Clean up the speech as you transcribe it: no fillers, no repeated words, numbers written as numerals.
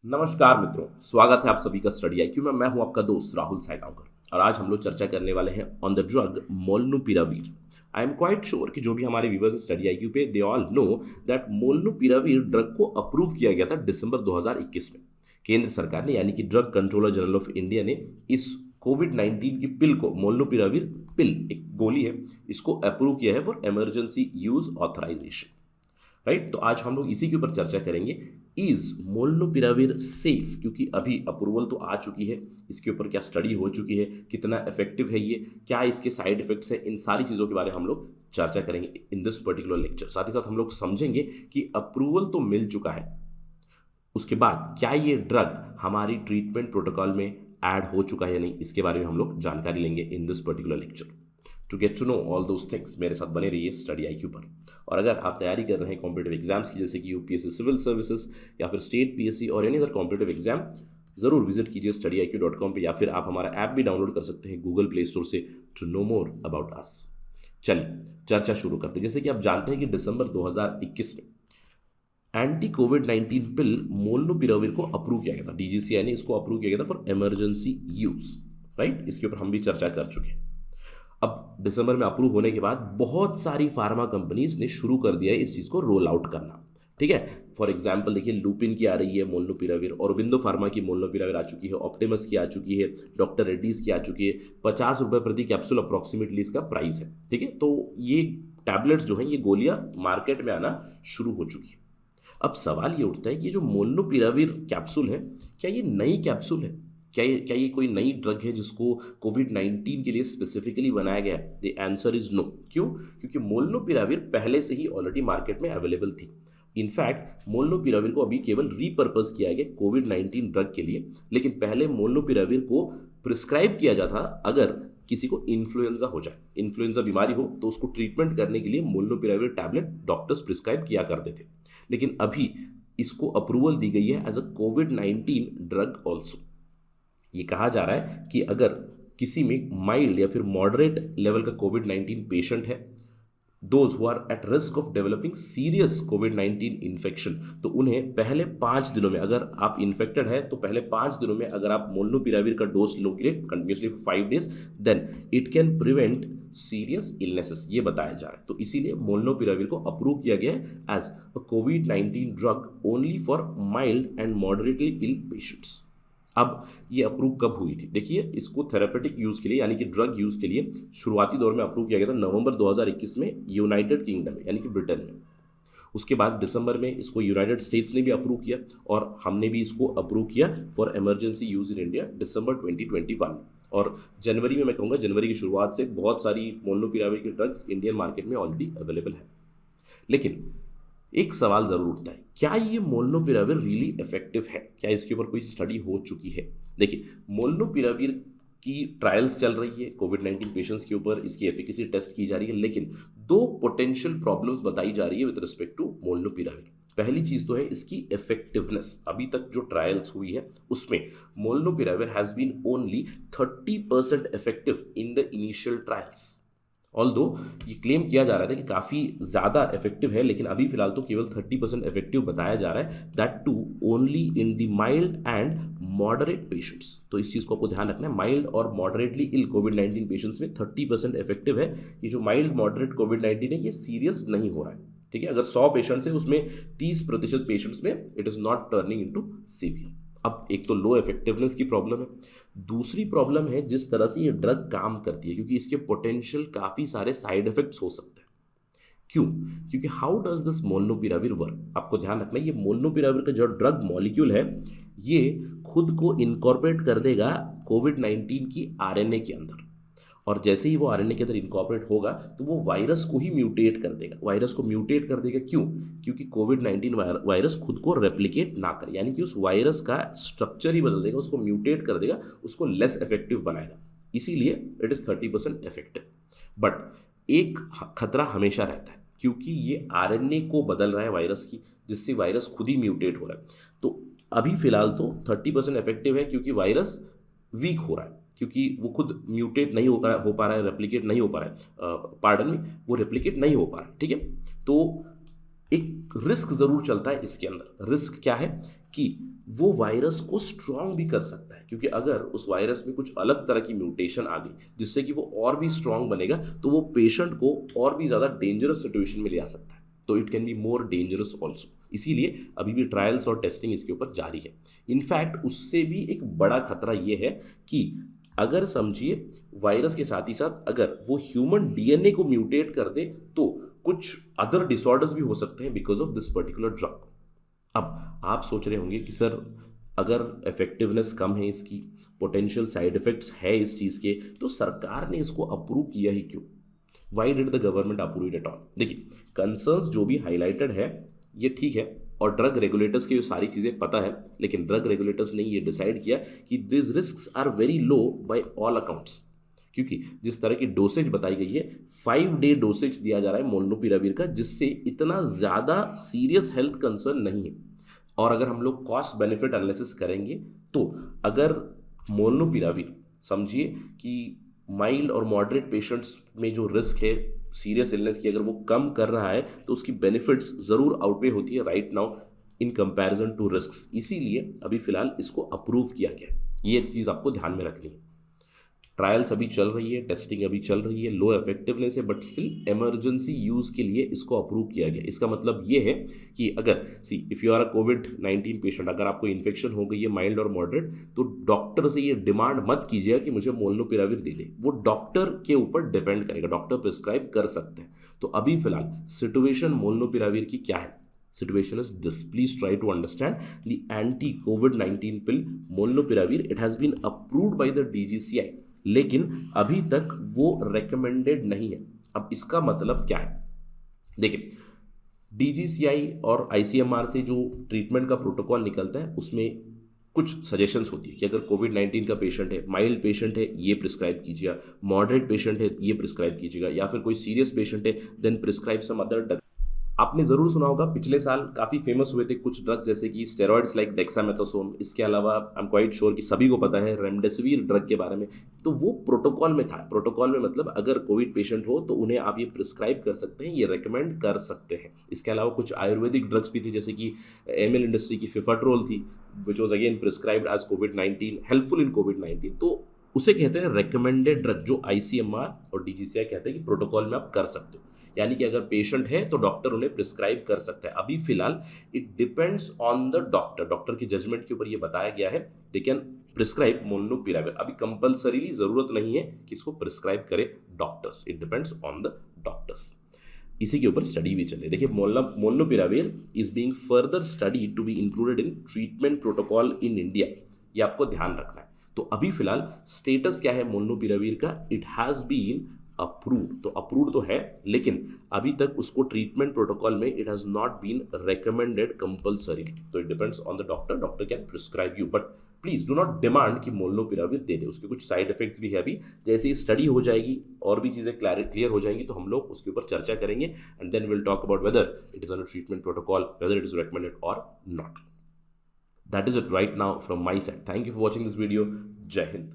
नमस्कार मित्रों, स्वागत है आप सभी का स्टडी आईक्यू में। मैं हूं आपका दोस्त राहुल सायगांवकर और आज हम लोग चर्चा करने वाले हैं on the drug molnupiravir. I am quite sure कि जो भी हमारे व्यूवर्स हैं स्टडी आईक्यू पे, they all know that molnupiravir drug को अप्रूव किया गया था दिसंबर 2021 में। केंद्र सरकार ने यानी कि drug controller general of India ने इस कोविड-19 की पिल को, मोल्नुपिरावीर पिल एक गोली है, इसको अप्रूव किया है for emergency use authorisation. Right, तो आज हम लोग इसी के ऊपर चर्चा करेंगे। इज मोल्नुपिरावीर सेफ, क्योंकि अभी अप्रूवल तो आ चुकी है, इसके ऊपर क्या स्टडी हो चुकी है, कितना इफेक्टिव है ये, क्या इसके साइड इफेक्ट्स हैं, इन सारी चीज़ों के बारे में हम लोग चर्चा करेंगे इन दिस पर्टिकुलर लेक्चर। साथ ही साथ हम लोग समझेंगे कि अप्रूवल तो मिल चुका है, उसके बाद क्या ये ड्रग हमारी ट्रीटमेंट प्रोटोकॉल में ऐड हो चुका है या नहीं, इसके बारे में हम लोग जानकारी लेंगे in this particular lecture. To get to know all those things, मेरे साथ बने रहिए स्टडी आईक्यू पर। और अगर आप तैयारी कर रहे हैं कॉम्पिटेटिव एग्जाम्स की, जैसे कि यूपीएससी सिविल सर्विसेज या फिर स्टेट पीएससी और एनी अदर कॉम्पिटेटिव एग्जाम, ज़रूर विजिट कीजिए studyIQ.com पे, या फिर आप हमारा ऐप भी डाउनलोड कर सकते हैं गूगल प्ले स्टोर से to know more about us. चलिए चर्चा शुरू करते हैं। जैसे कि आप जानते हैं कि दिसंबर 2021 में एंटी कोविड-19 पिल मोल्नुपिरावीर को अप्रूव किया गया था। डीजीसीआई ने इसको अप्रूव किया गया था फॉर इमरजेंसी यूज। राइट, इसके ऊपर हम भी चर्चा कर चुके हैं। अब दिसंबर में अप्रूव होने के बाद बहुत सारी फार्मा कंपनीज ने शुरू कर दिया है इस चीज़ को रोल आउट करना। ठीक है, फॉर एग्जांपल देखिए, लुपिन की आ रही है मोल्नुपिरावीर, औरबिंदो फार्मा की मोल्नुपिरावीर आ चुकी है, ऑप्टिमस की आ चुकी है, डॉक्टर रेड्डीज की आ चुकी है। 50 रुपये प्रति कैप्सूल अप्रॉक्सीमेटली इसका प्राइस है। ठीक है, तो ये टैबलेट्स जो हैं, ये गोलियां मार्केट में आना शुरू हो चुकी है। अब सवाल ये उठता है कि ये जो मोल्नुपिरावीर कैप्सूल है, क्या ये नई कैप्सूल है? क्या ये कोई नई ड्रग है जिसको कोविड-19 के लिए स्पेसिफिकली बनाया गया है? The answer is no. क्यों? क्योंकि मोल्नुपिरावीर पहले से ही ऑलरेडी मार्केट में अवेलेबल थी। इनफैक्ट मोल्नुपिरावीर को अभी केवल रीपर्पज किया गया कोविड-19 ड्रग के लिए, लेकिन पहले मोल्नुपिरावीर को प्रिस्क्राइब किया जाता अगर किसी को इन्फ्लुएंजा हो जाए, इन्फ्लुएंजा बीमारी हो, तो उसको ट्रीटमेंट करने के लिए मोल्नुपिरावीर टैबलेट डॉक्टर्स प्रिस्क्राइब किया करते थे। लेकिन अभी इसको अप्रूवल दी गई है एज अ कोविड-19 ड्रग ऑल्सो। ये कहा जा रहा है कि अगर किसी में माइल्ड या फिर मॉडरेट लेवल का कोविड-19 पेशेंट है, those who are at risk of developing serious कोविड-19 इन्फेक्शन, तो उन्हें पहले 5 दिनों में, अगर आप इन्फेक्टेड है तो पहले 5 दिनों में अगर आप मोल्नुपिरावीर का डोज लोगे continuously for 5 days, then it can prevent serious illnesses, ये बताया जा रहा है। तो इसीलिए मोल्नुपिरावीर को अप्रूव किया गया है एज अ कोविड-19 drug only for mild and moderately ill patients. अब ये अप्रूव कब हुई थी? देखिए, इसको थेरेपेटिक यूज़ के लिए यानी कि ड्रग यूज़ के लिए शुरुआती दौर में अप्रूव किया गया था नवंबर 2021 में यूनाइटेड किंगडम में, यानी कि ब्रिटेन में। उसके बाद दिसंबर में इसको यूनाइटेड स्टेट्स ने भी अप्रूव किया और हमने भी इसको अप्रूव किया for emergency use in India December 2021। और जनवरी में, मैं कहूँगा जनवरी की शुरुआत से बहुत सारी मोल्नुपिरावीर की ड्रग्स इंडियन मार्केट में ऑलरेडी अवेलेबल है। लेकिन एक सवाल ज़रूर उठता है, क्या ये मोल्नुपिरावीर रियली इफेक्टिव है? क्या इसके ऊपर कोई स्टडी हो चुकी है? देखिए, मोल्नुपिरावीर की ट्रायल्स चल रही है कोविड-19 पेशेंट्स के ऊपर, इसकी एफिकेसी टेस्ट की जा रही है, लेकिन 2 पोटेंशियल प्रॉब्लम्स बताई जा रही है विद रिस्पेक्ट टू मोल्नुपिरावीर। पहली चीज़ तो है इसकी इफेक्टिवनेस। अभी तक जो ट्रायल्स हुई है उसमें molnupiravir has been only 30% effective in the initial trials. Although ये क्लेम किया जा रहा था कि काफ़ी ज़्यादा इफेक्टिव है, लेकिन अभी फिलहाल तो केवल 30% इफेक्टिव बताया जा रहा है, that too only in the mild and moderate patients. तो इस चीज़ को आपको ध्यान रखना है, माइल्ड और मॉडरेटली इल कोविड-19 पेशेंट्स में 30% इफेक्टिव है। ये जो माइल्ड मॉडरेट कोविड-19 है, ये सीरियस नहीं हो रहा है। ठीक है, अगर 100 पेशेंट्स है उसमें 30% पेशेंट्स में it is not turning into severe. अब एक तो लो इफेक्टिवनेस की प्रॉब्लम है, दूसरी प्रॉब्लम है जिस तरह से ये ड्रग काम करती है, क्योंकि इसके पोटेंशियल काफ़ी सारे साइड इफेक्ट्स हो सकते हैं। क्यों? क्योंकि हाउ डज दिस मोल्नुपिरावीर वर्क, आपको ध्यान रखना है, ये मोल्नुपिरावीर का जो ड्रग मॉलिक्यूल है, ये खुद को इनकॉर्पोरेट कर देगा कोविड-19 की आरएनए के अंदर, और जैसे ही वो आरएनए के अंदर इनकॉर्पोरेट होगा तो वो वायरस को ही म्यूटेट कर देगा। वायरस को म्यूटेट कर देगा क्यों? क्योंकि कोविड-19 वायरस खुद को रेप्लिकेट ना करे, यानी कि उस वायरस का स्ट्रक्चर ही बदल देगा, उसको म्यूटेट कर देगा, उसको लेस इफेक्टिव बनाएगा। इसीलिए इट इज़ 30% इफेक्टिव। बट एक खतरा हमेशा रहता है, क्योंकि ये आरएनए को बदल रहा है वायरस की, जिससे वायरस खुद ही म्यूटेट हो रहा है। तो अभी फिलहाल तो 30% इफेक्टिव है, क्योंकि वायरस वीक हो रहा है, क्योंकि वो खुद म्यूटेट नहीं हो पा रहा है, रेप्लिकेट नहीं हो पा रहा है, पार्डन में, वो रेप्लिकेट नहीं हो पा रहा है। ठीक है, तो एक रिस्क ज़रूर चलता है इसके अंदर। रिस्क क्या है कि वो वायरस को स्ट्रांग भी कर सकता है, क्योंकि अगर उस वायरस में कुछ अलग तरह की म्यूटेशन आ गई जिससे कि वो और भी स्ट्रांग बनेगा तो वो पेशेंट को और भी ज़्यादा डेंजरस सिचुएशन में ले आ सकता है, तो it can be more dangerous also. इसीलिए अभी भी ट्रायल्स और टेस्टिंग इसके ऊपर जारी है। इनफैक्ट उससे भी एक बड़ा खतरा ये है कि अगर समझिए वायरस के साथ ही साथ अगर वो ह्यूमन डीएनए को म्यूटेट कर दे तो कुछ अदर डिसऑर्डर्स भी हो सकते हैं because of this particular drug. अब आप सोच रहे होंगे कि सर अगर इफेक्टिवनेस कम है इसकी, पोटेंशियल साइड इफेक्ट्स है इस चीज़ के, तो सरकार ने इसको अप्रूव किया ही क्यों? Why did the government approve it at all? देखिए, कंसर्न्स जो भी हाईलाइटेड है ये ठीक है और ड्रग रेगुलेटर्स की जो सारी चीज़ें पता है, लेकिन ड्रग रेगुलेटर्स ने ये डिसाइड किया कि this risks are very low by all accounts, क्योंकि जिस तरह की डोसेज बताई गई है 5 डे डोसेज दिया जा रहा है मोलनुपिराविर का, जिससे इतना ज़्यादा सीरियस हेल्थ कंसर्न नहीं है। और अगर हम लोग कॉस्ट बेनिफिट एनालिसिस करेंगे तो अगर मोलनुपिराविर समझिए कि माइल्ड और मॉडरेट पेशेंट्स में जो रिस्क है सीरियस इलनेस की, अगर वो कम कर रहा है तो उसकी बेनिफिट्स ज़रूर आउटवे होती है right now in comparison to risks. इसीलिए अभी फिलहाल इसको अप्रूव किया गया है। ये चीज़ आपको ध्यान में रखनी है। ट्रायल्स अभी चल रही है, टेस्टिंग अभी चल रही है, लो इफेक्टिवनेस है, बट स्टिल इमरजेंसी यूज़ के लिए इसको अप्रूव किया गया। इसका मतलब ये है कि अगर इफ़ यू आर अ कोविड-19 पेशेंट, अगर आपको इन्फेक्शन हो गई है माइल्ड और मॉडरेट, तो डॉक्टर से ये डिमांड मत कीजिएगा कि मुझे मोलनुपिराविर दे दे। वो डॉक्टर के ऊपर डिपेंड करेगा, डॉक्टर प्रिस्क्राइब कर सकते हैं। तो अभी फिलहाल सिचुएशन मोलनुपिराविर की क्या है? Situation is this. Please try to understand the anti-COVID-19 pill molnupiravir. It has been approved by the DGCI, लेकिन अभी तक वो recommended नहीं है। अब इसका मतलब क्या है? देखिए, DGCI और ICMR से जो ट्रीटमेंट का प्रोटोकॉल निकलता है उसमें कुछ सजेशंस होती है कि अगर कोविड-19 का पेशेंट है, माइल्ड पेशेंट है, ये प्रिस्क्राइब कीजिएगा, मॉडरेट पेशेंट है, ये प्रिस्क्राइब कीजिएगा, या फिर कोई सीरियस पेशेंट है then prescribe some other drug. आपने ज़रूर सुना होगा पिछले साल काफ़ी फेमस हुए थे कुछ ड्रग्स जैसे कि स्टेरॉइड्स लाइक डेक्सामेथासोन। इसके अलावा आई एम क्वाइट श्योर कि सभी को पता है रेमडेसिविर ड्रग के बारे में। तो वो प्रोटोकॉल में था। प्रोटोकॉल में मतलब अगर कोविड पेशेंट हो तो उन्हें आप ये प्रिस्क्राइब कर सकते हैं, ये रेकमेंड कर सकते हैं। इसके अलावा कुछ आयुर्वेदिक ड्रग्स भी थी जैसे कि एमएल इंडस्ट्री की फिफाट्रोल थी which was again prescribed as covid, helpful in कोविड-19। तो उसे कहते हैं रेकमेंडेड ड्रग, जो आईसीएमआर और डीजीसीआई कहते हैं कि प्रोटोकॉल में आप कर सकते हो। यानी कि अगर पेशेंट है तो डॉक्टर उन्हें प्रिस्क्राइब कर सकता है। अभी फिलहाल it depends on the doctor, doctor की जजमेंट के ऊपर ये बताया गया है दे कैन प्रिस्क्राइब मोलनुपिराविर। अभी कंपल्सरीली ज़रूरत नहीं है कि इसको प्रिस्क्राइब करे doctors, it depends on the doctors. इसी के ऊपर स्टडी भी चले। देखिए, molnupiravir is being further study to be included in treatment protocol in India. ये आपको ध्यान रखना है। तो अभी फिलहाल स्टेटस क्या है मोलनुपिराविर का? It has been approved. तो अप्रूव्ड तो है, लेकिन अभी तक उसको ट्रीटमेंट प्रोटोकॉल में it has not been recommended compulsory. तो it depends on the doctor, doctor can prescribe you, but please do not demand कि मोलनुपिराविर दे दे। उसके कुछ साइड इफेक्ट्स भी है। अभी जैसे ही स्टडी हो जाएगी और भी चीज़ें क्लियर हो जाएंगी तो हम लोग उसके ऊपर चर्चा करेंगे and then will talk about whether it is on a treatment protocol, whether it is recommended और not. That is it right now from my side. Thank you for watching this video. Jai Hind.